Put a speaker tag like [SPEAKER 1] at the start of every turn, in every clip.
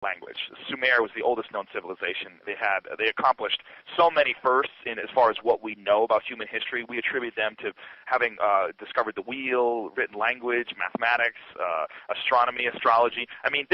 [SPEAKER 1] language. Sumer was the oldest known civilization. They accomplished so many firsts in as far as what we know about human history. We attribute them to having discovered the wheel, written language, mathematics, astronomy, astrology. I mean,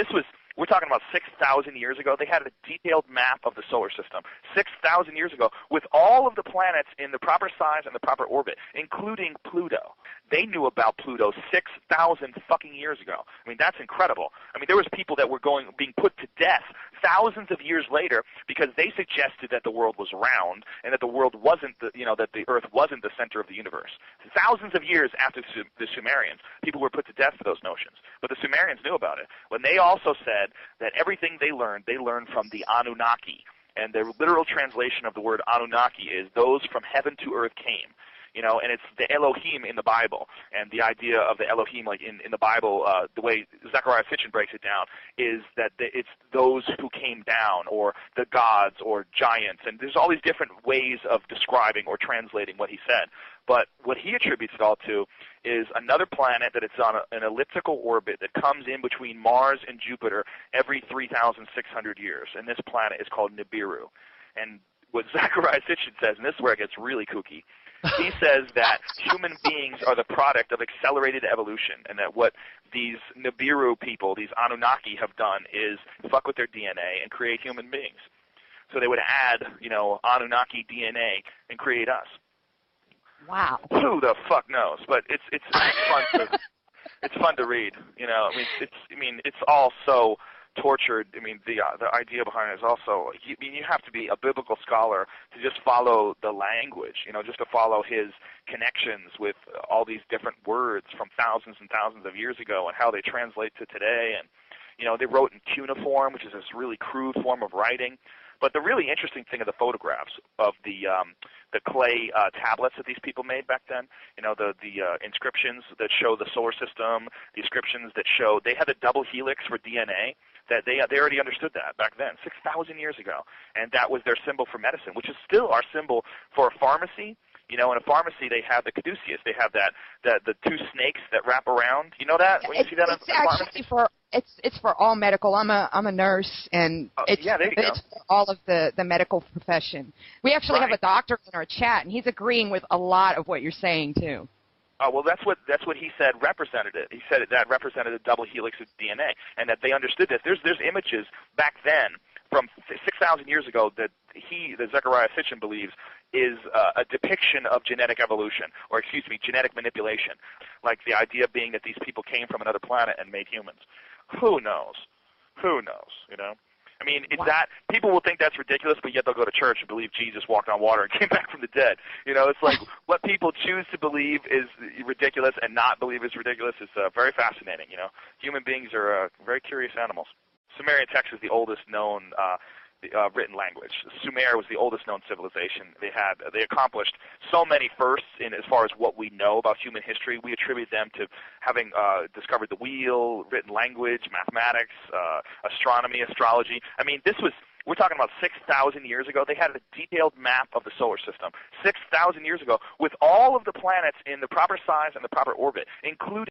[SPEAKER 1] we're talking about 6,000 years ago. They had a detailed map of the solar system 6,000 years ago with all of the planets in the proper size and the proper orbit, including Pluto. They knew about Pluto 6,000 fucking years ago. I mean, that's incredible. I mean, there was people that were being put to death thousands of years later because they suggested that the world was round and that the world wasn't, that the Earth wasn't the center of the universe. Thousands of years after the Sumerians, people were put to death for those notions. But the Sumerians knew about it. When they also said that everything they learned from the Anunnaki. And the literal translation of the word Anunnaki is those from heaven to earth came. And it's the Elohim in the Bible. And the idea of the Elohim, like in the Bible, the way Zechariah Sitchin breaks it down, is that it's those who came down, or the gods, or giants. And there's all these different ways of describing or translating what he said. But what he attributes it all to is another planet that it's on an elliptical orbit that comes in between Mars and Jupiter every 3,600 years. And this planet is called Nibiru. And what Zechariah Sitchin says, and this is where it gets really kooky, he says that human beings are the product of accelerated evolution, and that what these Nibiru people, these Anunnaki, have done is fuck with their DNA and create human beings. So they would add, Anunnaki DNA and create us.
[SPEAKER 2] Wow.
[SPEAKER 1] Who the fuck knows? But it's fun to read. It's all so tortured. I mean, the idea behind it is also, you have to be a biblical scholar to just follow the language, just to follow his connections with all these different words from thousands and thousands of years ago and how they translate to today. And, they wrote in cuneiform, which is this really crude form of writing. But the really interesting thing of the photographs of the clay tablets that these people made back then, the inscriptions that show the solar system, the inscriptions that show they had a double helix for DNA, that they already understood that back then, 6,000 years ago. And that was their symbol for medicine, which is still our symbol for a pharmacy. In a pharmacy, they have the caduceus. They have the two snakes that wrap around. You know that? When you see that in a pharmacy?
[SPEAKER 2] It's for all medical. I'm a nurse, and it's for all of the medical profession. We actually have a doctor in our chat, and he's agreeing with a lot of what you're saying too.
[SPEAKER 1] Oh, well, that's what he said represented it. He said that represented a double helix of DNA, and that they understood this. There's images back then from 6,000 years ago that Zechariah Sitchin believes is a depiction of genetic evolution, or genetic manipulation. Like the idea being that these people came from another planet and made humans. Who knows? Who knows? I mean, it's that people will think that's ridiculous, but yet they'll go to church and believe Jesus walked on water and came back from the dead. It's like what people choose to believe is ridiculous and not believe is ridiculous is very fascinating. Human beings are very curious animals. Sumerian text is the oldest known written language. Sumer was the oldest known civilization. They accomplished so many firsts in as far as what we know about human history. We attribute them to having discovered the wheel, written language, mathematics, astronomy, astrology. I mean, we're talking about 6,000 years ago. They had a detailed map of the solar system 6,000 years ago with all of the planets in the proper size and the proper orbit, including